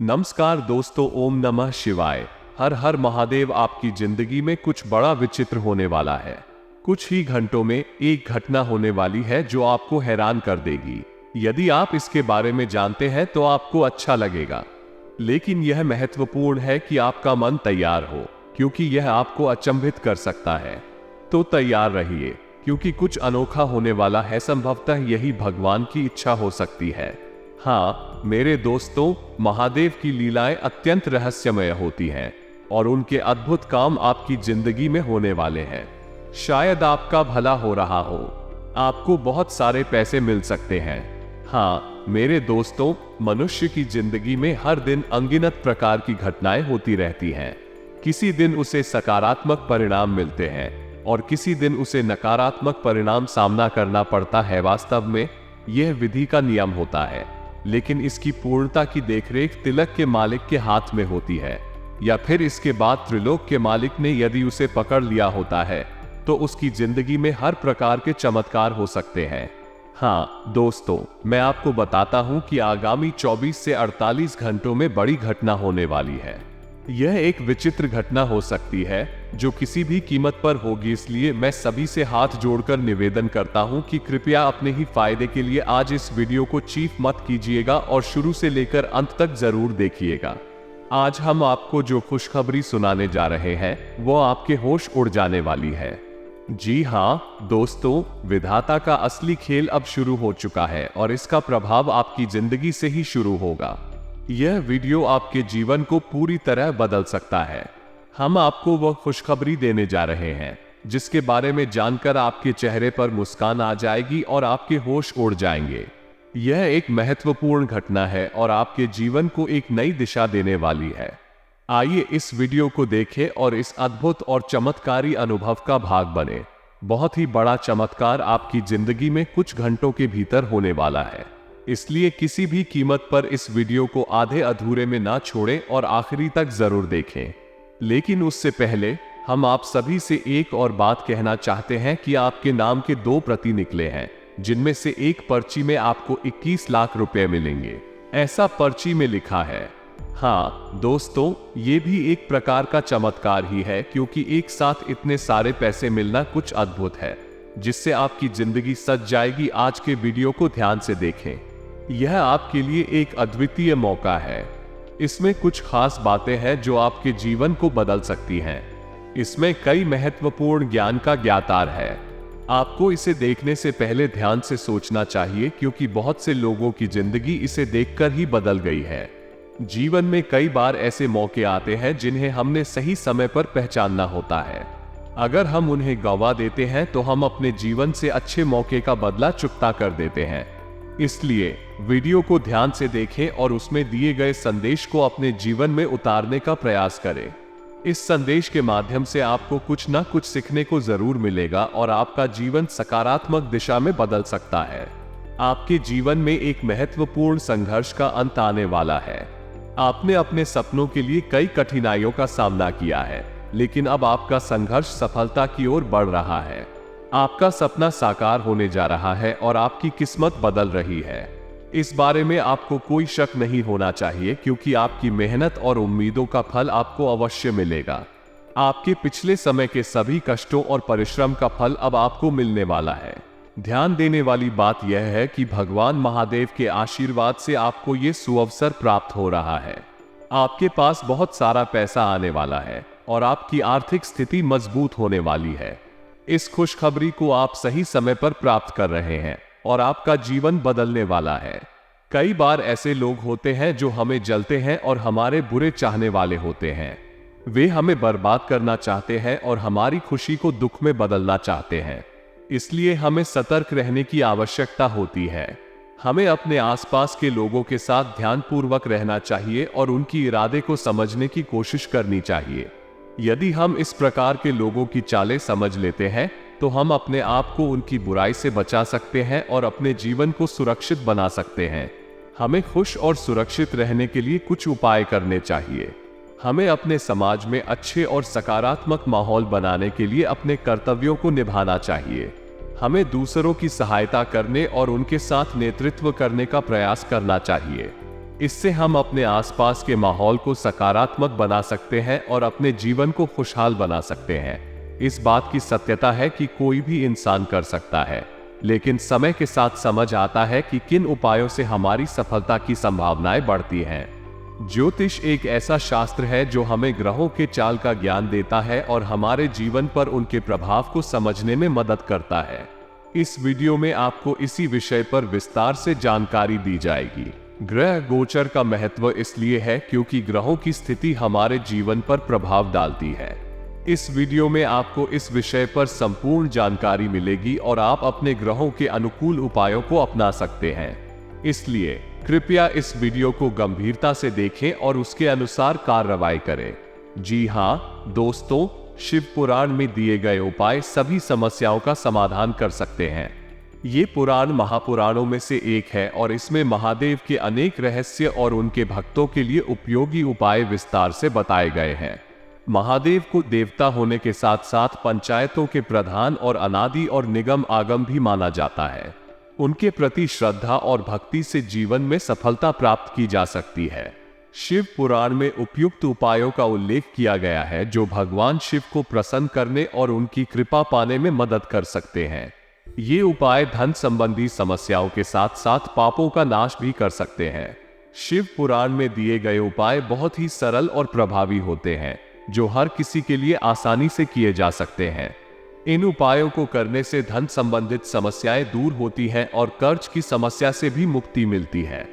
नमस्कार दोस्तों, ओम नमः शिवाय। हर हर महादेव। आपकी जिंदगी में कुछ बड़ा विचित्र होने वाला है। कुछ ही घंटों में एक घटना होने वाली है जो आपको हैरान कर देगी। यदि आप इसके बारे में जानते हैं तो आपको अच्छा लगेगा, लेकिन यह महत्वपूर्ण है कि आपका मन तैयार हो, क्योंकि यह आपको अचंभित कर सकता है। तो तैयार रहिए, क्योंकि कुछ अनोखा होने वाला है। संभवतः यही भगवान की इच्छा हो सकती है। हाँ मेरे दोस्तों, महादेव की लीलाएं अत्यंत रहस्यमय होती हैं और उनके अद्भुत काम आपकी जिंदगी में होने वाले हैं। शायद आपका भला हो रहा हो, आपको बहुत सारे पैसे मिल सकते हैं। हाँ मेरे दोस्तों, मनुष्य की जिंदगी में हर दिन अनगिनत प्रकार की घटनाएं होती रहती हैं। किसी दिन उसे सकारात्मक परिणाम मिलते हैं और किसी दिन उसे नकारात्मक परिणाम सामना करना पड़ता है। वास्तव में यह विधि का नियम होता है, लेकिन इसकी पूर्णता की देखरेख तिलक के मालिक के हाथ में होती है, या फिर इसके बाद त्रिलोक के मालिक ने यदि उसे पकड़ लिया होता है तो उसकी जिंदगी में हर प्रकार के चमत्कार हो सकते हैं। हाँ दोस्तों, मैं आपको बताता हूं कि आगामी 24 से 48 घंटों में बड़ी घटना होने वाली है। यह एक विचित्र घटना हो सकती है जो किसी भी कीमत पर होगी, इसलिए मैं सभी से हाथ जोड़कर निवेदन करता हूं कि कृपया अपने ही फायदे के लिए आज इस वीडियो को चीफ मत कीजिएगा और शुरू से लेकर अंत तक जरूर देखिएगा। आज हम आपको जो खुशखबरी सुनाने जा रहे हैं वो आपके होश उड़ जाने वाली है। जी हाँ दोस्तों, विधाता का असली खेल अब शुरू हो चुका है और इसका प्रभाव आपकी जिंदगी से ही शुरू होगा। यह वीडियो आपके जीवन को पूरी तरह बदल सकता है। हम आपको वह खुशखबरी देने जा रहे हैं जिसके बारे में जानकर आपके चेहरे पर मुस्कान आ जाएगी और आपके होश उड़ जाएंगे। यह एक महत्वपूर्ण घटना है और आपके जीवन को एक नई दिशा देने वाली है। आइए इस वीडियो को देखें और इस अद्भुत और चमत्कारी अनुभव का भाग बने। बहुत ही बड़ा चमत्कार आपकी जिंदगी में कुछ घंटों के भीतर होने वाला है, इसलिए किसी भी कीमत पर इस वीडियो को आधे अधूरे में ना छोड़ें और आखिरी तक जरूर देखें। लेकिन उससे पहले हम आप सभी से एक और बात कहना चाहते हैं कि आपके नाम के 2 प्रति निकले हैं, जिनमें से एक पर्ची में आपको 21 लाख रुपए मिलेंगे, ऐसा पर्ची में लिखा है। हाँ दोस्तों, ये भी एक प्रकार का चमत्कार ही है, क्योंकि एक साथ इतने सारे पैसे मिलना कुछ अद्भुत है जिससे आपकी जिंदगी सज जाएगी। आज के वीडियो को ध्यान से देखें, यह आपके लिए एक अद्वितीय मौका है। इसमें कुछ खास बातें हैं जो आपके जीवन को बदल सकती हैं। इसमें कई महत्वपूर्ण ज्ञान का ज्ञातार है। आपको इसे देखने से पहले ध्यान से सोचना चाहिए, क्योंकि बहुत से लोगों की जिंदगी इसे देखकर ही बदल गई है। जीवन में कई बार ऐसे मौके आते हैं जिन्हें हमने सही समय पर पहचानना होता है। अगर हम उन्हें गंवा देते हैं तो हम अपने जीवन से अच्छे मौके का बदला चुकता कर देते हैं। इसलिए वीडियो को ध्यान से देखें और उसमें दिए गए संदेश को अपने जीवन में उतारने का प्रयास करें। इस संदेश के माध्यम से आपको कुछ न कुछ सीखने को जरूर मिलेगा और आपका जीवन सकारात्मक दिशा में बदल सकता है। आपके जीवन में एक महत्वपूर्ण संघर्ष का अंत आने वाला है। आपने अपने सपनों के लिए कई कठिनाइयों का सामना किया है, लेकिन अब आपका संघर्ष सफलता की ओर बढ़ रहा है। आपका सपना साकार होने जा रहा है और आपकी किस्मत बदल रही है। इस बारे में आपको कोई शक नहीं होना चाहिए, क्योंकि आपकी मेहनत और उम्मीदों का फल आपको अवश्य मिलेगा। आपके पिछले समय के सभी कष्टों और परिश्रम का फल अब आपको मिलने वाला है। ध्यान देने वाली बात यह है कि भगवान महादेव के आशीर्वाद से आपको ये सुअवसर प्राप्त हो रहा है। आपके पास बहुत सारा पैसा आने वाला है और आपकी आर्थिक स्थिति मजबूत होने वाली है। इस खुशखबरी को आप सही समय पर प्राप्त कर रहे हैं और आपका जीवन बदलने वाला है। कई बार ऐसे लोग होते हैं जो हमें जलते हैं और हमारे बुरे चाहने वाले होते हैं। वे हमें बर्बाद करना चाहते हैं और हमारी खुशी को दुख में बदलना चाहते हैं। इसलिए हमें सतर्क रहने की आवश्यकता होती है। हमें अपने आसपास के लोगों के साथ ध्यानपूर्वक रहना चाहिए और उनकी इरादे को समझने की कोशिश करनी चाहिए। यदि हम इस प्रकार के लोगों की चालें समझ लेते हैं तो हम अपने आप को उनकी बुराई से बचा सकते हैं और अपने जीवन को सुरक्षित बना सकते हैं। हमें खुश और सुरक्षित रहने के लिए कुछ उपाय करने चाहिए। हमें अपने समाज में अच्छे और सकारात्मक माहौल बनाने के लिए अपने कर्तव्यों को निभाना चाहिए। हमें दूसरों की सहायता करने और उनके साथ नेतृत्व करने का प्रयास करना चाहिए। इससे हम अपने आसपास के माहौल को सकारात्मक बना सकते हैं और अपने जीवन को खुशहाल बना सकते हैं। इस बात की सत्यता है कि कोई भी इंसान कर सकता है, लेकिन समय के साथ समझ आता है कि किन उपायों से हमारी सफलता की संभावनाएं बढ़ती हैं। ज्योतिष एक ऐसा शास्त्र है जो हमें ग्रहों के चाल का ज्ञान देता है और हमारे जीवन पर उनके प्रभाव को समझने में मदद करता है। इस वीडियो में आपको इसी विषय पर विस्तार से जानकारी दी जाएगी। ग्रह गोचर का महत्व इसलिए है क्योंकि ग्रहों की स्थिति हमारे जीवन पर प्रभाव डालती है। इस वीडियो में आपको इस विषय पर संपूर्ण जानकारी मिलेगी और आप अपने ग्रहों के अनुकूल उपायों को अपना सकते हैं। इसलिए कृपया इस वीडियो को गंभीरता से देखें और उसके अनुसार कार्रवाई करें। जी हाँ दोस्तों, शिव पुराण में दिए गए उपाय सभी समस्याओं का समाधान कर सकते हैं। ये पुराण महापुराणों में से एक है और इसमें महादेव के अनेक रहस्य और उनके भक्तों के लिए उपयोगी उपाय विस्तार से बताए गए हैं। महादेव को देवता होने के साथ साथ पंचायतों के प्रधान और अनादि और निगम आगम भी माना जाता है। उनके प्रति श्रद्धा और भक्ति से जीवन में सफलता प्राप्त की जा सकती है। शिव पुराण में उपयुक्त उपायों का उल्लेख किया गया है जो भगवान शिव को प्रसन्न करने और उनकी कृपा पाने में मदद कर सकते हैं। ये उपाय धन संबंधी समस्याओं के साथ साथ पापों का नाश भी कर सकते हैं। शिव पुराण में दिए गए उपाय बहुत ही सरल और प्रभावी होते हैं जो हर किसी के लिए आसानी से किए जा सकते हैं। इन उपायों को करने से धन संबंधित समस्याएं दूर होती हैं और कर्ज की समस्या से भी मुक्ति मिलती है।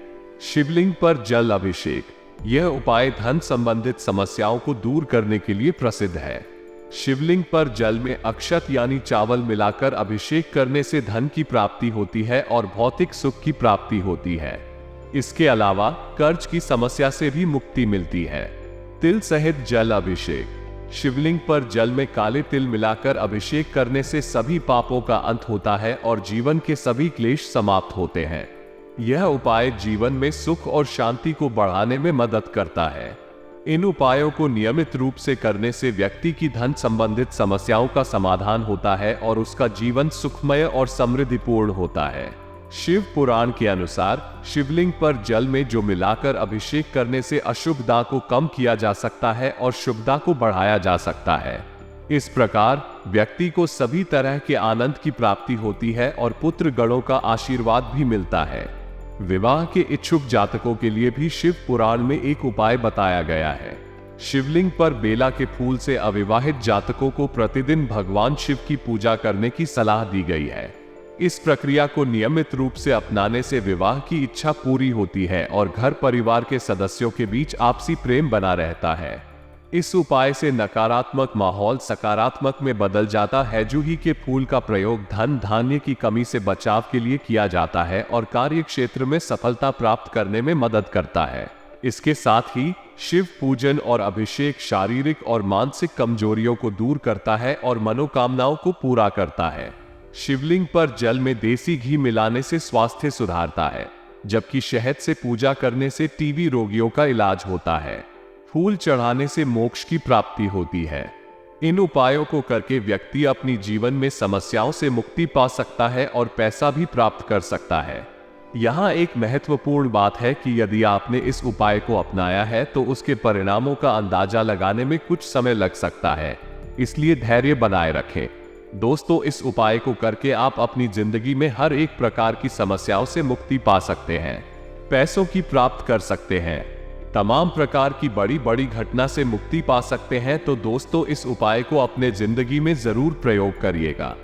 शिवलिंग पर जल अभिषेक, यह उपाय धन संबंधित समस्याओं को दूर करने के लिए प्रसिद्ध है। शिवलिंग पर जल में अक्षत यानी चावल मिलाकर अभिषेक करने से धन की प्राप्ति होती है और भौतिक सुख की प्राप्ति होती है। इसके अलावा कर्ज की समस्या से भी मुक्ति मिलती है। तिल सहित जल अभिषेक, शिवलिंग पर जल में काले तिल मिलाकर अभिषेक करने से सभी पापों का अंत होता है और जीवन के सभी क्लेश समाप्त होते हैं। यह उपाय जीवन में सुख और शांति को बढ़ाने में मदद करता है। इन उपायों को नियमित रूप से करने से व्यक्ति की धन संबंधित समस्याओं का समाधान होता है और उसका जीवन सुखमय और समृद्धिपूर्ण होता है। शिव पुराण के अनुसार शिवलिंग पर जल में जो मिलाकर अभिषेक करने से अशुभता को कम किया जा सकता है और शुभता को बढ़ाया जा सकता है। इस प्रकार व्यक्ति को सभी तरह के आनंद की प्राप्ति होती है और पुत्र गणों का आशीर्वाद भी मिलता है। विवाह के इच्छुक जातकों के लिए भी शिव पुराण में एक उपाय बताया गया है। शिवलिंग पर बेला के फूल से अविवाहित जातकों को प्रतिदिन भगवान शिव की पूजा करने की सलाह दी गई है। इस प्रक्रिया को नियमित रूप से अपनाने से विवाह की इच्छा पूरी होती है और घर परिवार के सदस्यों के बीच आपसी प्रेम बना रहता है। इस उपाय से नकारात्मक माहौल सकारात्मक में बदल जाता है। जूही के फूल का प्रयोग धन धान्य की कमी से बचाव के लिए किया जाता है और कार्य क्षेत्र में सफलता प्राप्त करने में मदद करता है। इसके साथ ही शिव पूजन और अभिषेक शारीरिक और मानसिक कमजोरियों को दूर करता है और मनोकामनाओं को पूरा करता है। शिवलिंग पर जल में देसी घी मिलाने से स्वास्थ्य सुधारता है, जबकि शहद से पूजा करने से टीबी रोगियों का इलाज होता है। फूल चढ़ाने से मोक्ष की प्राप्ति होती है। इन उपायों को करके व्यक्ति अपनी जीवन में समस्याओं से मुक्ति पा सकता है और पैसा भी प्राप्त कर सकता है। यहाँ एक महत्वपूर्ण बात है कि यदि आपने इस उपाय को अपनाया है तो उसके परिणामों का अंदाजा लगाने में कुछ समय लग सकता है, इसलिए धैर्य बनाए रखें। दोस्तों, इस उपाय को करके आप अपनी जिंदगी में हर एक प्रकार की समस्याओं से मुक्ति पा सकते हैं, पैसों की प्राप्त कर सकते हैं, तमाम प्रकार की बड़ी बड़ी घटना से मुक्ति पा सकते हैं। तो दोस्तों, इस उपाय को अपने जिंदगी में जरूर प्रयोग करिएगा।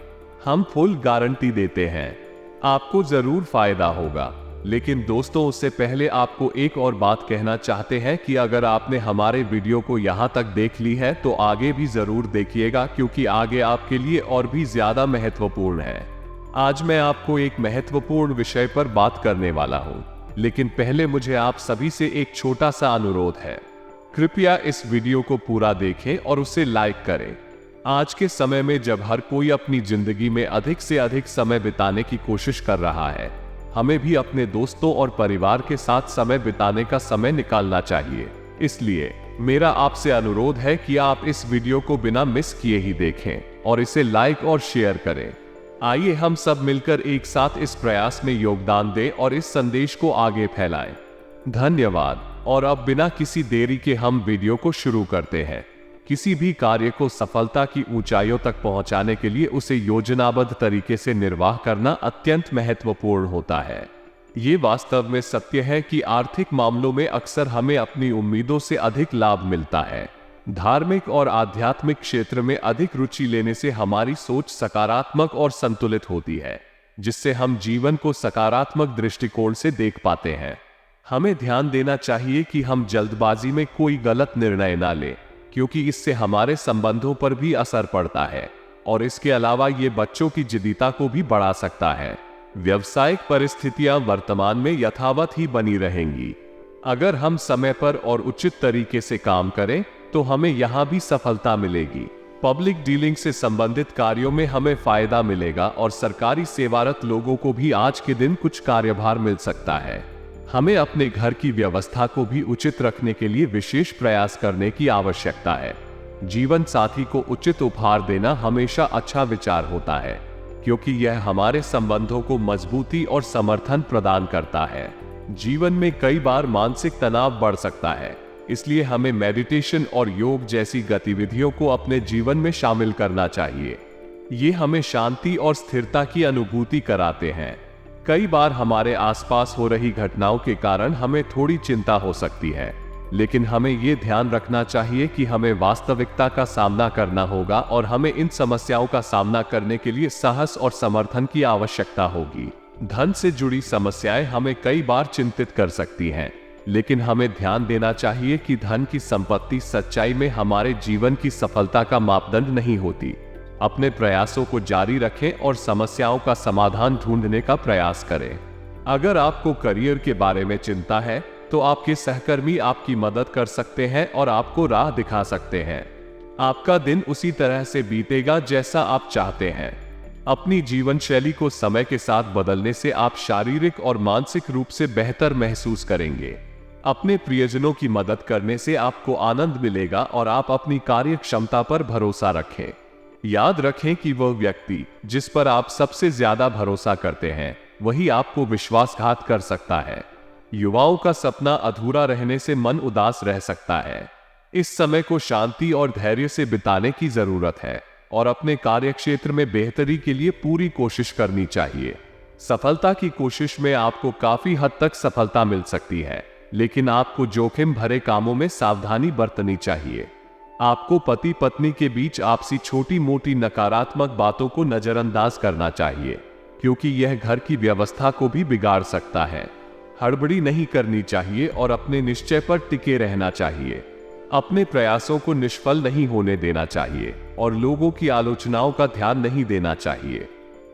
हम फुल गारंटी देते हैं, आपको जरूर फायदा होगा। लेकिन दोस्तों, उससे पहले आपको एक और बात कहना चाहते हैं कि अगर आपने हमारे वीडियो को यहाँ तक देख ली है तो आगे भी जरूर देखिएगा, क्योंकि आगे आपके लिए और भी ज्यादा महत्वपूर्ण है। आज मैं आपको एक महत्वपूर्ण विषय पर बात करने वाला हूँ, लेकिन पहले मुझे आप सभी से एक छोटा सा अनुरोध है। कृपया इस वीडियो को पूरा देखें और उसे लाइक करें। आज के समय में जब हर कोई अपनी जिंदगी में अधिक से अधिक समय बिताने की कोशिश कर रहा है, हमें भी अपने दोस्तों और परिवार के साथ समय बिताने का समय निकालना चाहिए। इसलिए मेरा आपसे अनुरोध है कि आप इस वीडियो को बिना मिस किए ही देखें और इसे लाइक और शेयर करें। आइए हम सब मिलकर एक साथ इस प्रयास में योगदान दें और इस संदेश को आगे फैलाएं। धन्यवाद। और अब बिना किसी देरी के हम वीडियो को शुरू करते हैं। किसी भी कार्य को सफलता की ऊंचाइयों तक पहुंचाने के लिए उसे योजनाबद्ध तरीके से निर्वाह करना अत्यंत महत्वपूर्ण होता है। ये वास्तव में सत्य है कि आर्थिक मामलों में अक्सर हमें अपनी उम्मीदों से अधिक लाभ मिलता है। धार्मिक और आध्यात्मिक क्षेत्र में अधिक रुचि लेने से हमारी सोच सकारात्मक और संतुलित होती है, जिससे हम जीवन को सकारात्मक दृष्टिकोण से देख पाते हैं। हमें ध्यान देना चाहिए कि हम जल्दबाजी में कोई गलत निर्णय ना लें, क्योंकि इससे हमारे संबंधों पर भी असर पड़ता है और इसके अलावा ये बच्चों की जिद्दीता को भी बढ़ा सकता है। व्यावसायिक परिस्थितियां वर्तमान में यथावत ही बनी रहेंगी। अगर हम समय पर और उचित तरीके से काम करें तो हमें यहां भी सफलता मिलेगी। पब्लिक डीलिंग से संबंधित कार्यों में हमें फायदा मिलेगा और सरकारी सेवारत लोगों को भी आज के दिन कुछ कार्यभार मिल सकता है। हमें अपने घर की व्यवस्था को भी उचित रखने के लिए विशेष प्रयास करने की आवश्यकता है। जीवन साथी को उचित उपहार देना हमेशा अच्छा विचार होता है, क्योंकि यह हमारे संबंधों को मजबूती और समर्थन प्रदान करता है। जीवन में कई बार मानसिक तनाव बढ़ सकता है, इसलिए हमें मेडिटेशन और योग जैसी गतिविधियों को अपने जीवन में शामिल करना चाहिए। ये हमें शांति और स्थिरता की अनुभूति कराते हैं। कई बार हमारे आसपास हो रही घटनाओं के कारण हमें थोड़ी चिंता हो सकती है, लेकिन हमें ये ध्यान रखना चाहिए कि हमें वास्तविकता का सामना करना होगा और हमें इन समस्याओं का सामना करने के लिए साहस और समर्थन की आवश्यकता होगी। धन से जुड़ी समस्याएं हमें कई बार चिंतित कर सकती हैं, लेकिन हमें ध्यान देना चाहिए कि धन की संपत्ति सच्चाई में हमारे जीवन की सफलता का मापदंड नहीं होती। अपने प्रयासों को जारी रखें और समस्याओं का समाधान ढूंढने का प्रयास करें। अगर आपको करियर के बारे में चिंता है तो आपके सहकर्मी आपकी मदद कर सकते हैं और आपको राह दिखा सकते हैं। आपका दिन उसी तरह से बीतेगा जैसा आप चाहते हैं। अपनी जीवन शैली को समय के साथ बदलने से आप शारीरिक और मानसिक रूप से बेहतर महसूस करेंगे। अपने प्रियजनों की मदद करने से आपको आनंद मिलेगा और आप अपनी कार्य क्षमता पर भरोसा रखें। याद रखें कि वह व्यक्ति जिस पर आप सबसे ज्यादा भरोसा करते हैं वही आपको विश्वासघात कर सकता है। युवाओं का सपना अधूरा रहने से मन उदास रह सकता है। इस समय को शांति और धैर्य से बिताने की जरूरत है और अपने कार्यक्षेत्र में बेहतरी के लिए पूरी कोशिश करनी चाहिए। सफलता की कोशिश में आपको काफी हद तक सफलता मिल सकती है, लेकिन आपको जोखिम भरे कामों में सावधानी बरतनी चाहिए। आपको पति पत्नी के बीच आपसी छोटी मोटी नकारात्मक बातों को नजरअंदाज करना चाहिए, क्योंकि यह घर की व्यवस्था को भी बिगाड़ सकता है। हड़बड़ी नहीं करनी चाहिए और अपने निश्चय पर टिके रहना चाहिए। अपने प्रयासों को निष्फल नहीं होने देना चाहिए और लोगों की आलोचनाओं का ध्यान नहीं देना चाहिए।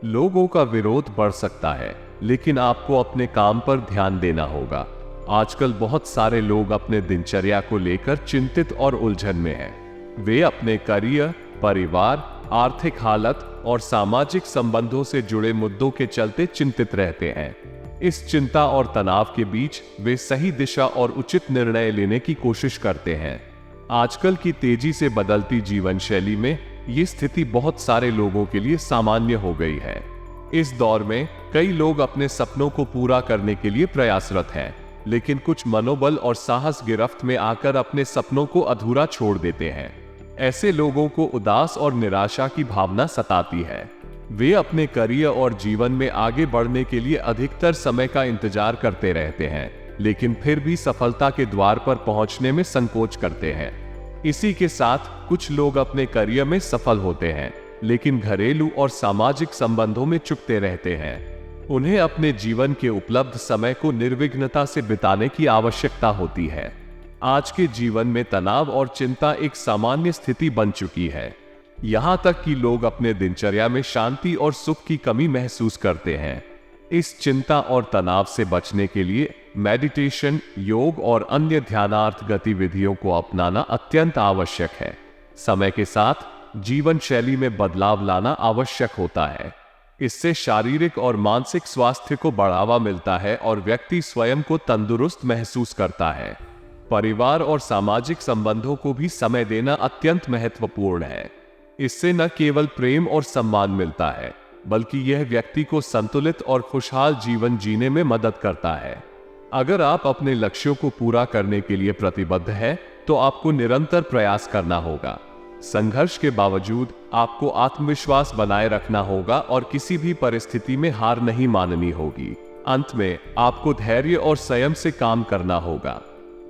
लोगों का विरोध बढ़ सकता है, लेकिन आपको अपने काम पर ध्यान देना होगा। आजकल बहुत सारे लोग अपने दिनचर्या को लेकर चिंतित और उलझन में हैं। वे अपने करियर, परिवार, आर्थिक हालत और सामाजिक संबंधों से जुड़े मुद्दों के चलते चिंतित रहते हैं। इस चिंता और तनाव के बीच वे सही दिशा और उचित निर्णय लेने की कोशिश करते हैं। आजकल की तेजी से बदलती जीवन शैली में ये स्थिति बहुत सारे लोगों के लिए सामान्य हो गई है। इस दौर में कई लोग अपने सपनों को पूरा करने के लिए प्रयासरत हैं, लेकिन कुछ मनोबल और साहस गिरफ्त में आकर अपने सपनों को अधूरा छोड़ देते हैं। ऐसे लोगों को उदास और निराशा की भावना सताती है। वे अपने करियर और जीवन में आगे बढ़ने के लिए अधिकतर समय का इंतजार करते रहते हैं, लेकिन फिर भी सफलता के द्वार पर पहुंचने में संकोच करते हैं। इसी के साथ कुछ लोग अपने करियर में सफल होते हैं, लेकिन घरेलू और सामाजिक संबंधों में चुकते रहते हैं। उन्हें अपने जीवन के उपलब्ध समय को निर्विघ्नता से बिताने की आवश्यकता होती है। आज के जीवन में तनाव और चिंता एक सामान्य स्थिति बन चुकी है। यहाँ तक कि लोग अपने दिनचर्या में शांति और सुख की कमी महसूस करते हैं। इस चिंता और तनाव से बचने के लिए मेडिटेशन, योग और अन्य ध्यानार्थ गतिविधियों को अपनाना अत्यंत आवश्यक है। समय के साथ जीवन शैली में बदलाव लाना आवश्यक होता है। इससे शारीरिक और मानसिक स्वास्थ्य को बढ़ावा मिलता है और व्यक्ति स्वयं को तंदुरुस्त महसूस करता है। परिवार और सामाजिक संबंधों को भी समय देना अत्यंत महत्वपूर्ण है। इससे न केवल प्रेम और सम्मान मिलता है, बल्कि यह व्यक्ति को संतुलित और खुशहाल जीवन जीने में मदद करता है। अगर आप अपने लक्ष्यों को पूरा करने के लिए प्रतिबद्ध हैं, तो आपको निरंतर प्रयास करना होगा। संघर्ष के बावजूद आपको आत्मविश्वास बनाए रखना होगा और किसी भी परिस्थिति में हार नहीं माननी होगी। अंत में आपको धैर्य और संयम से काम करना होगा।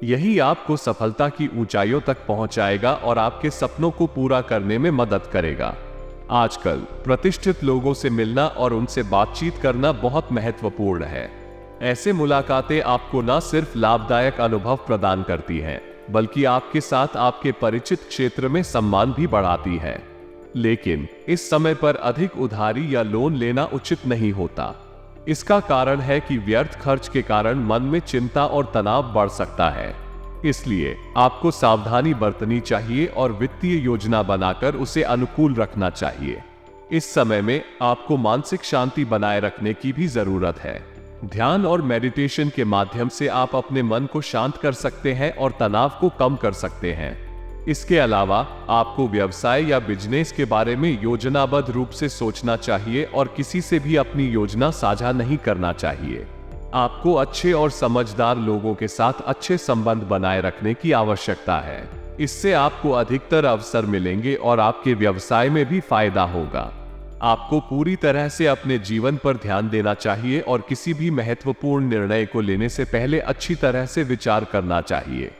यही आपको सफलता की ऊंचाइयों तक पहुंचाएगा और आपके सपनों को पूरा करने में मदद करेगा। आजकल प्रतिष्ठित लोगों से मिलना और उनसे बातचीत करना बहुत महत्वपूर्ण है। ऐसे मुलाकातें आपको न सिर्फ लाभदायक अनुभव प्रदान करती हैं, बल्कि आपके साथ आपके परिचित क्षेत्र में सम्मान भी बढ़ाती है। लेकिन इस समय पर अधिक उधारी या लोन लेना उचित नहीं होता। इसका कारण है कि व्यर्थ खर्च के कारण मन में चिंता और तनाव बढ़ सकता है। इसलिए आपको सावधानी बरतनी चाहिए और वित्तीय योजना बनाकर उसे अनुकूल रखना चाहिए। इस समय में आपको मानसिक शांति बनाए रखने की भी जरूरत है। ध्यान और मेडिटेशन के माध्यम से आप अपने मन को शांत कर सकते हैं और तनाव को कम कर सकते हैं। इसके अलावा आपको व्यवसाय या बिजनेस के बारे में योजनाबद्ध रूप से सोचना चाहिए और किसी से भी अपनी योजना साझा नहीं करना चाहिए। आपको अच्छे और समझदार लोगों के साथ अच्छे संबंध बनाए रखने की आवश्यकता है। इससे आपको अधिकतर अवसर मिलेंगे और आपके व्यवसाय में भी फायदा होगा। आपको पूरी तरह से अपने जीवन पर ध्यान देना चाहिए और किसी भी महत्वपूर्ण निर्णय को लेने से पहले अच्छी तरह से विचार करना चाहिए।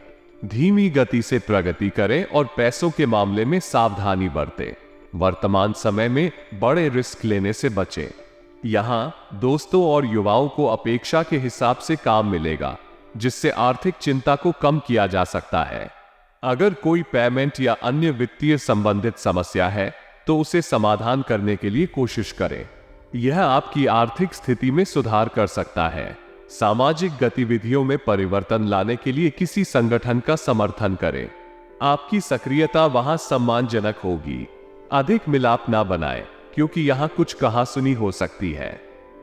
धीमी गति से प्रगति करें और पैसों के मामले में सावधानी बरतें। वर्तमान समय में बड़े रिस्क लेने से बचें। यहाँ दोस्तों और युवाओं को अपेक्षा के हिसाब से काम मिलेगा, जिससे आर्थिक चिंता को कम किया जा सकता है। अगर कोई पेमेंट या अन्य वित्तीय संबंधित समस्या है तो उसे समाधान करने के लिए कोशिश करें। यह आपकी आर्थिक स्थिति में सुधार कर सकता है। सामाजिक गतिविधियों में परिवर्तन लाने के लिए किसी संगठन का समर्थन करें। आपकी सक्रियता वहां सम्मानजनक होगी। अधिक मिलाप ना बनाएं, क्योंकि यहां कुछ कहासुनी हो सकती है।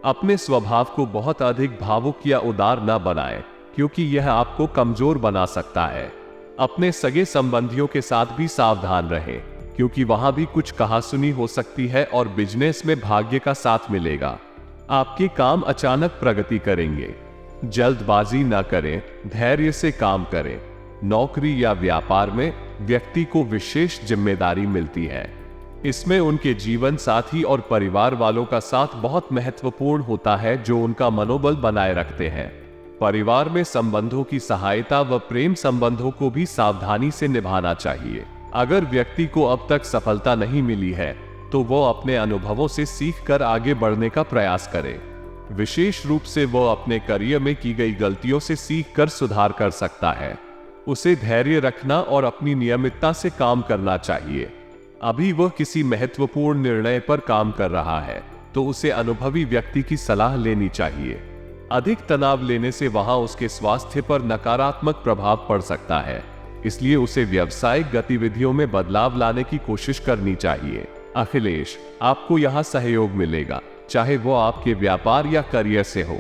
अपने स्वभाव को बहुत अधिक भावुक या उदार ना बनाएं, क्योंकि यह आपको कमजोर बना सकता है। अपने सगे संबंधियों के साथ भी सावधान रहें, क्योंकि वहां भी कुछ कहासुनी हो सकती है और बिजनेस में भाग्य का साथ मिलेगा। आपके काम अचानक प्रगति करेंगे। जल्दबाजी न करें, धैर्य से काम करें। नौकरी या व्यापार में व्यक्ति को विशेष जिम्मेदारी मिलती है। इसमें उनके जीवन साथी और परिवार वालों का साथ बहुत महत्वपूर्ण होता है, जो उनका मनोबल बनाए रखते हैं। परिवार में संबंधों की सहायता व प्रेम संबंधों को भी सावधानी से निभाना चाहिए। अगर व्यक्ति को अब तक सफलता नहीं मिली है तो वो अपने अनुभवों से सीखकर आगे बढ़ने का प्रयास करे। विशेष रूप से वो अपने करियर में की गई गलतियों से सीखकर सुधार कर सकता है। उसे धैर्य रखना और अपनी नियमितता से काम करना चाहिए। अभी वह किसी महत्वपूर्ण निर्णय पर काम कर रहा है तो उसे अनुभवी व्यक्ति की सलाह लेनी चाहिए। अधिक तनाव लेने से वहां उसके स्वास्थ्य पर नकारात्मक प्रभाव पड़ सकता है, इसलिए उसे व्यावसायिक गतिविधियों में बदलाव लाने की कोशिश करनी चाहिए। अखिलेश, आपको यहाँ सहयोग मिलेगा, चाहे वो आपके व्यापार या करियर से हो।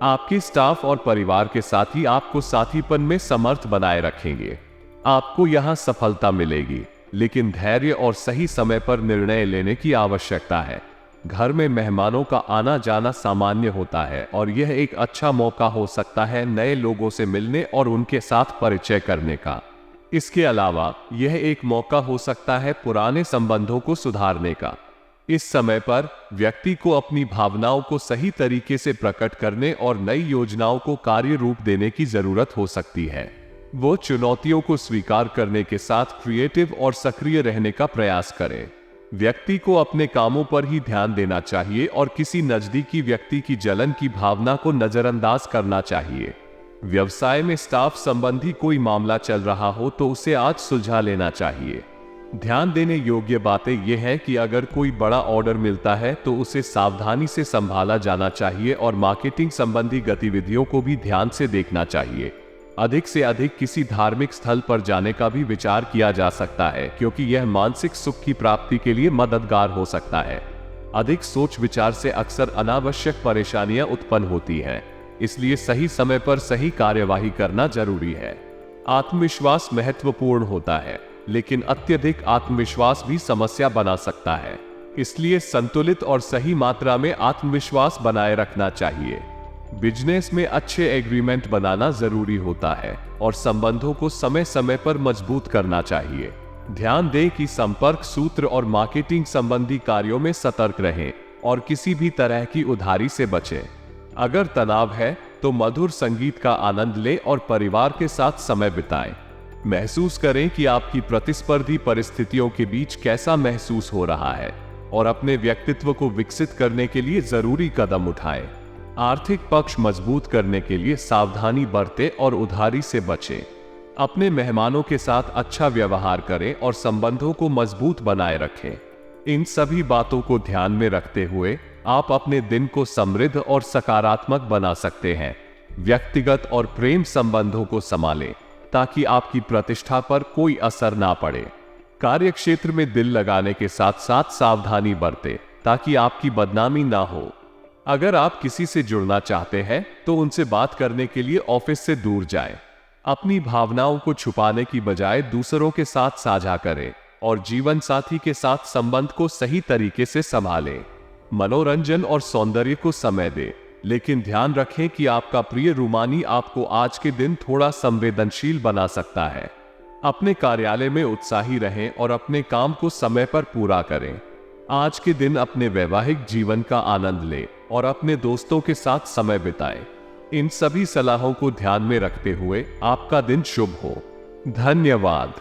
आपके स्टाफ और परिवार के साथी आपको साथीपन में समर्थ बनाए रखेंगे। आपको यहाँ सफलता मिलेगी, लेकिन धैर्य और सही समय पर निर्णय लेने की आवश्यकता है। घर में मेहमानों का आना जाना सामान्य होता है और यह एक अच्छा मौका हो सकता है नए लोगों से मिलने और उनके साथ परिचय करने का। इसके अलावा यह एक मौका हो सकता है पुराने संबंधों को सुधारने का। इस समय पर व्यक्ति को अपनी भावनाओं को सही तरीके से प्रकट करने और नई योजनाओं को कार्य रूप देने की जरूरत हो सकती है। वो चुनौतियों को स्वीकार करने के साथ क्रिएटिव और सक्रिय रहने का प्रयास करें। व्यक्ति को अपने कामों पर ही ध्यान देना चाहिए और किसी नजदीकी व्यक्ति की जलन की भावना को नजरअंदाज करना चाहिए। व्यवसाय में स्टाफ संबंधी कोई मामला चल रहा हो तो उसे आज सुलझा लेना चाहिए। ध्यान देने योग्य बातें यह है कि अगर कोई बड़ा ऑर्डर मिलता है तो उसे सावधानी से संभाला जाना चाहिए और मार्केटिंग संबंधी गतिविधियों को भी ध्यान से देखना चाहिए। अधिक से अधिक किसी धार्मिक स्थल पर जाने का भी विचार किया जा सकता है, क्योंकि यह मानसिक सुख की प्राप्ति के लिए मददगार हो सकता है। अधिक सोच विचार से अक्सर अनावश्यक परेशानियां उत्पन्न होती हैं, इसलिए सही समय पर सही कार्यवाही करना जरूरी है। आत्मविश्वास महत्वपूर्ण होता है, लेकिन अत्यधिक आत्मविश्वास भी समस्या बना सकता है। इसलिए संतुलित और सही मात्रा में आत्मविश्वास बनाए रखना चाहिए। बिजनेस में अच्छे एग्रीमेंट बनाना जरूरी होता है और संबंधों को समय समय पर मजबूत करना चाहिए। ध्यान दें कि संपर्क सूत्र और मार्केटिंग संबंधी कार्यों में सतर्क रहें और किसी भी तरह की उधारी से बचें। अगर तनाव है तो मधुर संगीत का आनंद लें और परिवार के साथ समय बिताएं। महसूस करें कि आपकी प्रतिस्पर्धी परिस्थितियों के बीच कैसा महसूस हो रहा है और अपने व्यक्तित्व को विकसित करने के लिए जरूरी कदम उठाएं। आर्थिक पक्ष मजबूत करने के लिए सावधानी बरतें और उधारी से बचें। अपने मेहमानों के साथ अच्छा व्यवहार करें और संबंधों को मजबूत बनाए रखें। इन सभी बातों को ध्यान में रखते हुए आप अपने दिन को समृद्ध और सकारात्मक बना सकते हैं। व्यक्तिगत और प्रेम संबंधों को संभालें ताकि आपकी प्रतिष्ठा पर कोई असर ना पड़े। कार्यक्षेत्र में दिल लगाने के साथ साथ सावधानी बरतें ताकि आपकी बदनामी ना हो। अगर आप किसी से जुड़ना चाहते हैं तो उनसे बात करने के लिए ऑफिस से दूर जाएं। अपनी भावनाओं को छुपाने की बजाय दूसरों के साथ साझा करें और जीवन साथी के साथ संबंध को सही तरीके से संभालें। मनोरंजन और सौंदर्य को समय दें, लेकिन ध्यान रखें कि आपका प्रिय रूमानी आपको आज के दिन थोड़ा संवेदनशील बना सकता है। अपने कार्यालय में उत्साही रहें और अपने काम को समय पर पूरा करें। आज के दिन अपने वैवाहिक जीवन का आनंद लें और अपने दोस्तों के साथ समय बिताएं। इन सभी सलाहों को ध्यान में रखते हुए आपका दिन शुभ हो। धन्यवाद।